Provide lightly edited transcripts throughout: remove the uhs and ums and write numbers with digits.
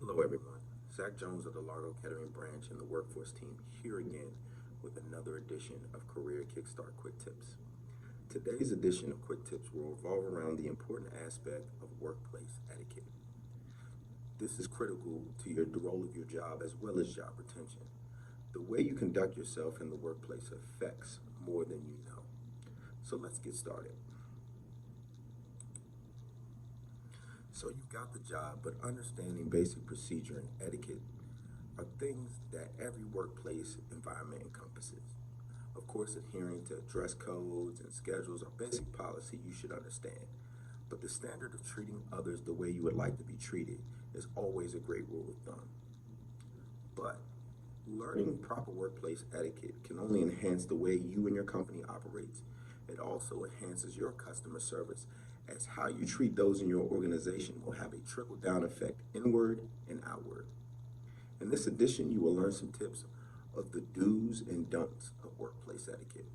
Hello everyone, Zach Jones of the Largo-Kettering Branch and the workforce team here again with another edition of Career Kickstart Quick Tips. Today's edition of Quick Tips will revolve around the important aspect of workplace etiquette. This is critical to the role of your job as well as job retention. The way you conduct yourself in the workplace affects more than you know. So let's get started. So you've got the job, but understanding basic procedure and etiquette are things that every workplace environment encompasses. Of course, adhering to dress codes and schedules are basic policy you should understand, but the standard of treating others the way you would like to be treated is always a great rule of thumb. But learning proper workplace etiquette can only enhance the way you and your company operates. It also enhances your customer service, as how you treat those in your organization will have a trickle-down effect inward and outward. In this edition, you will learn some tips of the do's and don'ts of workplace etiquette.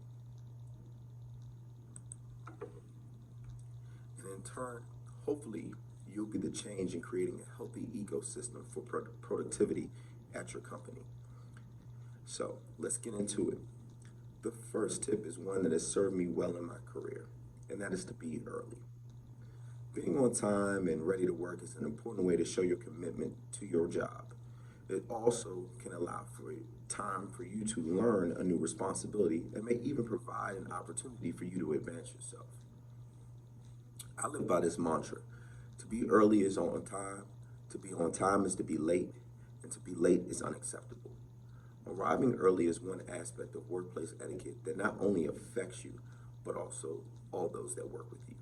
And in turn, hopefully, you'll be the change in creating a healthy ecosystem for productivity at your company. So let's get into it. The first tip is one that has served me well in my career, and that is to be early. Being on time and ready to work is an important way to show your commitment to your job. It also can allow for time for you to learn a new responsibility and may even provide an opportunity for you to advance yourself. I live by this mantra. To be early is on time, to be on time is to be late, and to be late is unacceptable. Arriving early is one aspect of workplace etiquette that not only affects you, but also all those that work with you.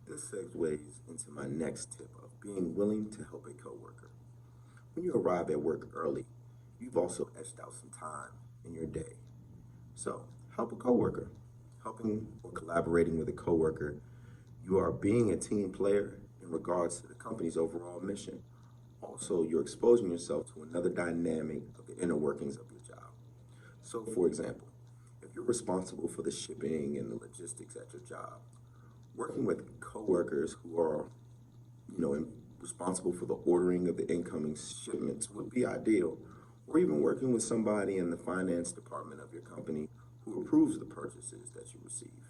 This segues into my next tip of being willing to help a coworker. When you arrive at work early, you've also etched out some time in your day. So, help a coworker. Helping or collaborating with a coworker, you are being a team player in regards to the company's overall mission. Also, you're exposing yourself to another dynamic of the inner workings of your job. So, for example, if you're responsible for the shipping and the logistics at your job, working with coworkers who are, responsible for the ordering of the incoming shipments would be ideal, or even working with somebody in the finance department of your company who approves the purchases that you receive.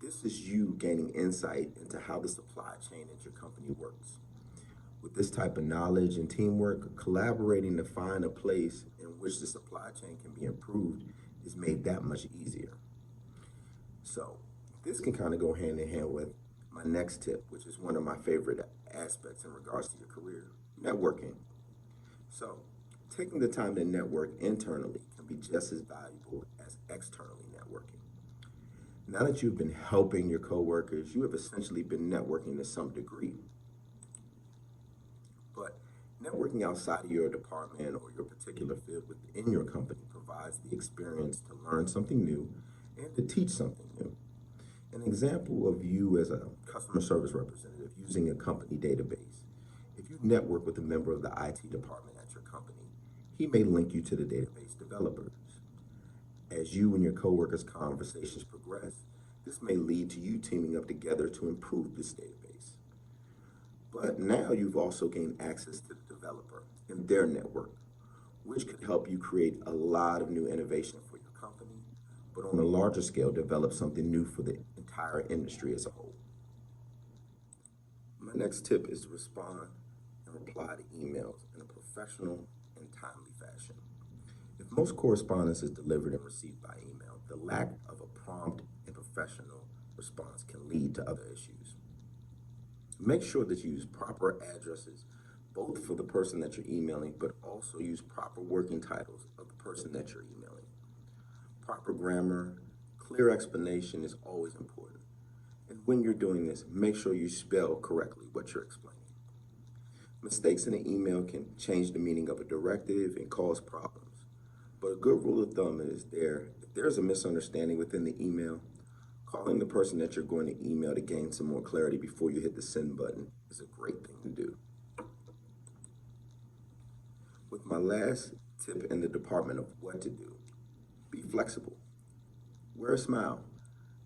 This is you gaining insight into how the supply chain at your company works. With this type of knowledge and teamwork, collaborating to find a place in which the supply chain can be improved is made that much easier. So this can kind of go hand in hand with my next tip, which is one of my favorite aspects in regards to your career, networking. So taking the time to network internally can be just as valuable as externally networking. Now that you've been helping your coworkers, you have essentially been networking to some degree. But networking outside of your department or your particular field within your company provides the experience to learn something new and to teach something new. An example of you as a customer service representative using a company database. If you network with a member of the IT department at your company, he may link you to the database developers. As you and your coworkers' conversations progress, this may lead to you teaming up together to improve this database. But now you've also gained access to the developer and their network, which could help you create a lot of new innovation for your company, but on a larger scale, develop something new for the entire industry as a whole. My next tip is to respond and reply to emails in a professional and timely fashion. If most correspondence is delivered and received by email, the lack of a prompt and professional response can lead to other issues. Make sure that you use proper addresses, both for the person that you're emailing, but also use proper working titles of the person that you're emailing. Proper grammar, clear explanation is always important. And when you're doing this, make sure you spell correctly what you're explaining. Mistakes in an email can change the meaning of a directive and cause problems. But a good rule of thumb is if there's a misunderstanding within the email, calling the person that you're going to email to gain some more clarity before you hit the send button is a great thing to do. With my last tip in the department of what to do, be flexible. Wear a smile.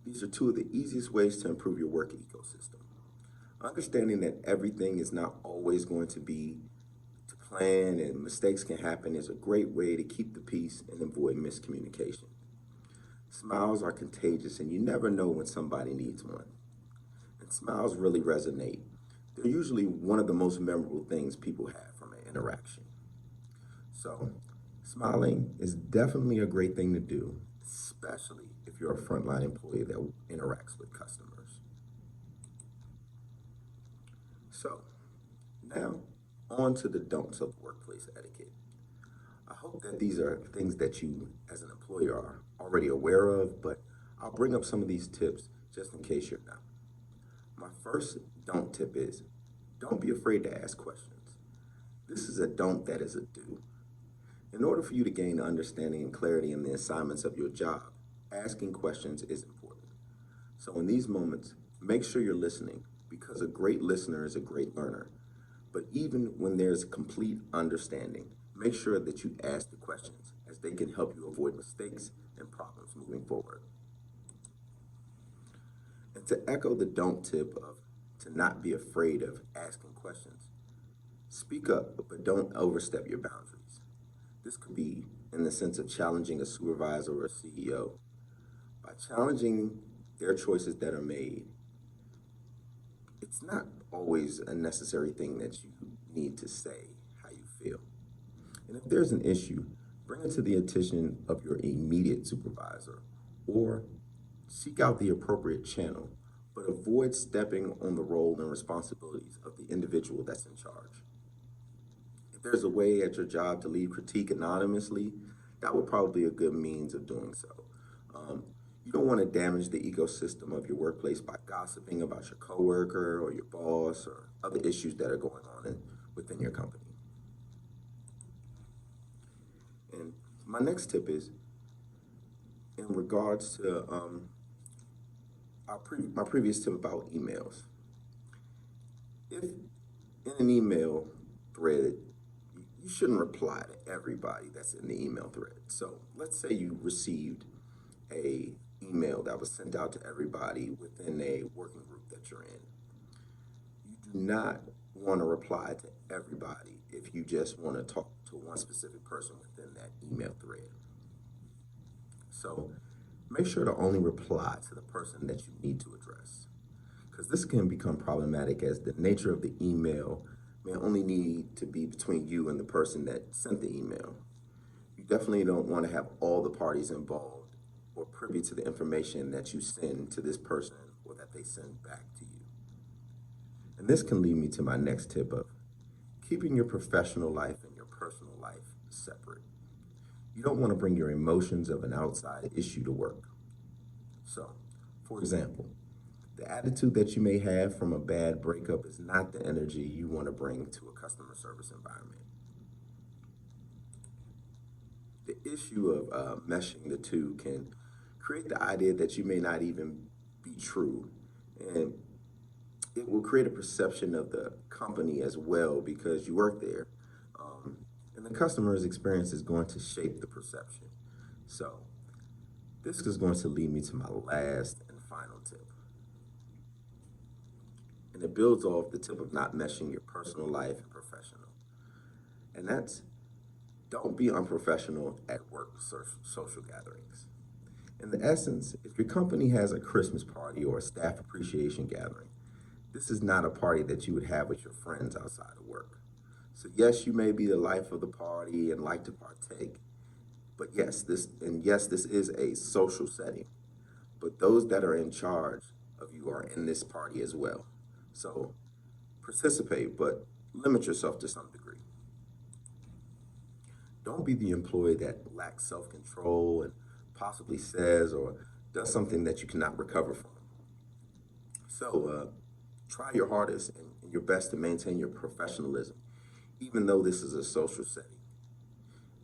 These are two of the easiest ways to improve your work ecosystem. Understanding that everything is not always going to be to plan and mistakes can happen is a great way to keep the peace and avoid miscommunication. Smiles are contagious and you never know when somebody needs one. And smiles really resonate. They're usually one of the most memorable things people have from an interaction. So, smiling is definitely a great thing to do, especially if you're a frontline employee that interacts with customers. So, now on to the don'ts of workplace etiquette. I hope that these are things that you, as an employer, are already aware of, but I'll bring up some of these tips just in case you're not. My first don't tip is don't be afraid to ask questions. This is a don't that is a do. In order for you to gain understanding and clarity in the assignments of your job, asking questions is important. So in these moments, make sure you're listening because a great listener is a great learner. But even when there's complete understanding, make sure that you ask the questions as they can help you avoid mistakes and problems moving forward. And to echo the don't tip of to not be afraid of asking questions, speak up, but don't overstep your boundaries. This could be in the sense of challenging a supervisor or a CEO. By challenging their choices that are made, it's not always a necessary thing that you need to say how you feel. And if there's an issue, bring it to the attention of your immediate supervisor or seek out the appropriate channel, but avoid stepping on the role and responsibilities of the individual that's in charge. If there's a way at your job to leave critique anonymously, that would probably be a good means of doing so. You don't want to damage the ecosystem of your workplace by gossiping about your coworker or your boss or other issues that are going on within your company. And my next tip is in regards to my previous tip about emails. If in an email thread, you shouldn't reply to everybody that's in the email thread. So let's say you received a email that was sent out to everybody within a working group that you're in. You do not want to reply to everybody if you just want to talk to one specific person within that email thread. So make sure to only reply to the person that you need to address, because this can become problematic as the nature of the email may only need to be between you and the person that sent the email. You definitely don't want to have all the parties involved or privy to the information that you send to this person or that they send back to you. And this can lead me to my next tip of keeping your professional life and your personal life separate. You don't want to bring your emotions of an outside issue to work. So, for example, the attitude that you may have from a bad breakup is not the energy you want to bring to a customer service environment. The issue of meshing the two can create the idea that you may not even be true. And it will create a perception of the company as well because you work there. And the customer's experience is going to shape the perception. So, this is going to lead me to my last and final tip. And it builds off the tip of not meshing your personal life and professional. And that's don't be unprofessional at work social gatherings. In the essence, if your company has a Christmas party or a staff appreciation gathering, this is not a party that you would have with your friends outside of work. So yes, you may be the life of the party and like to partake, but yes, this is a social setting. But those that are in charge of you are in this party as well. So participate, but limit yourself to some degree. Don't be the employee that lacks self-control and possibly says or does something that you cannot recover from. So try your hardest and your best to maintain your professionalism, even though this is a social setting.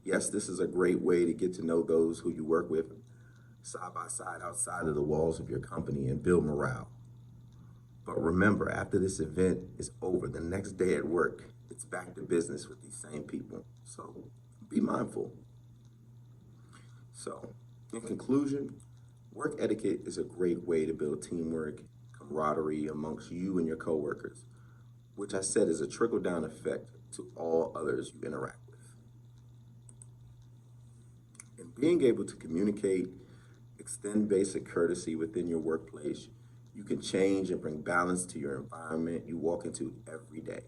Yes, this is a great way to get to know those who you work with side by side outside of the walls of your company and build morale. But remember, after this event is over, the next day at work, it's back to business with these same people. So be mindful. So, in conclusion, Work etiquette is a great way to build teamwork, camaraderie amongst you and your coworkers, which I said is a trickle-down effect to all others you interact with. And being able to communicate, extend basic courtesy within your workplace, you can change and bring balance to your environment you walk into every day.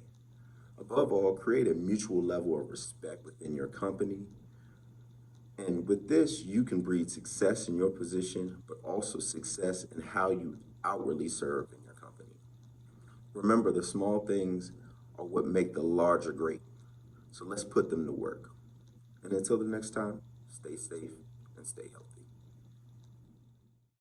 Above all, create a mutual level of respect within your company. And with this, you can breed success in your position, but also success in how you outwardly serve in your company. Remember, the small things are what make the larger great. So let's put them to work. And until the next time, stay safe and stay healthy.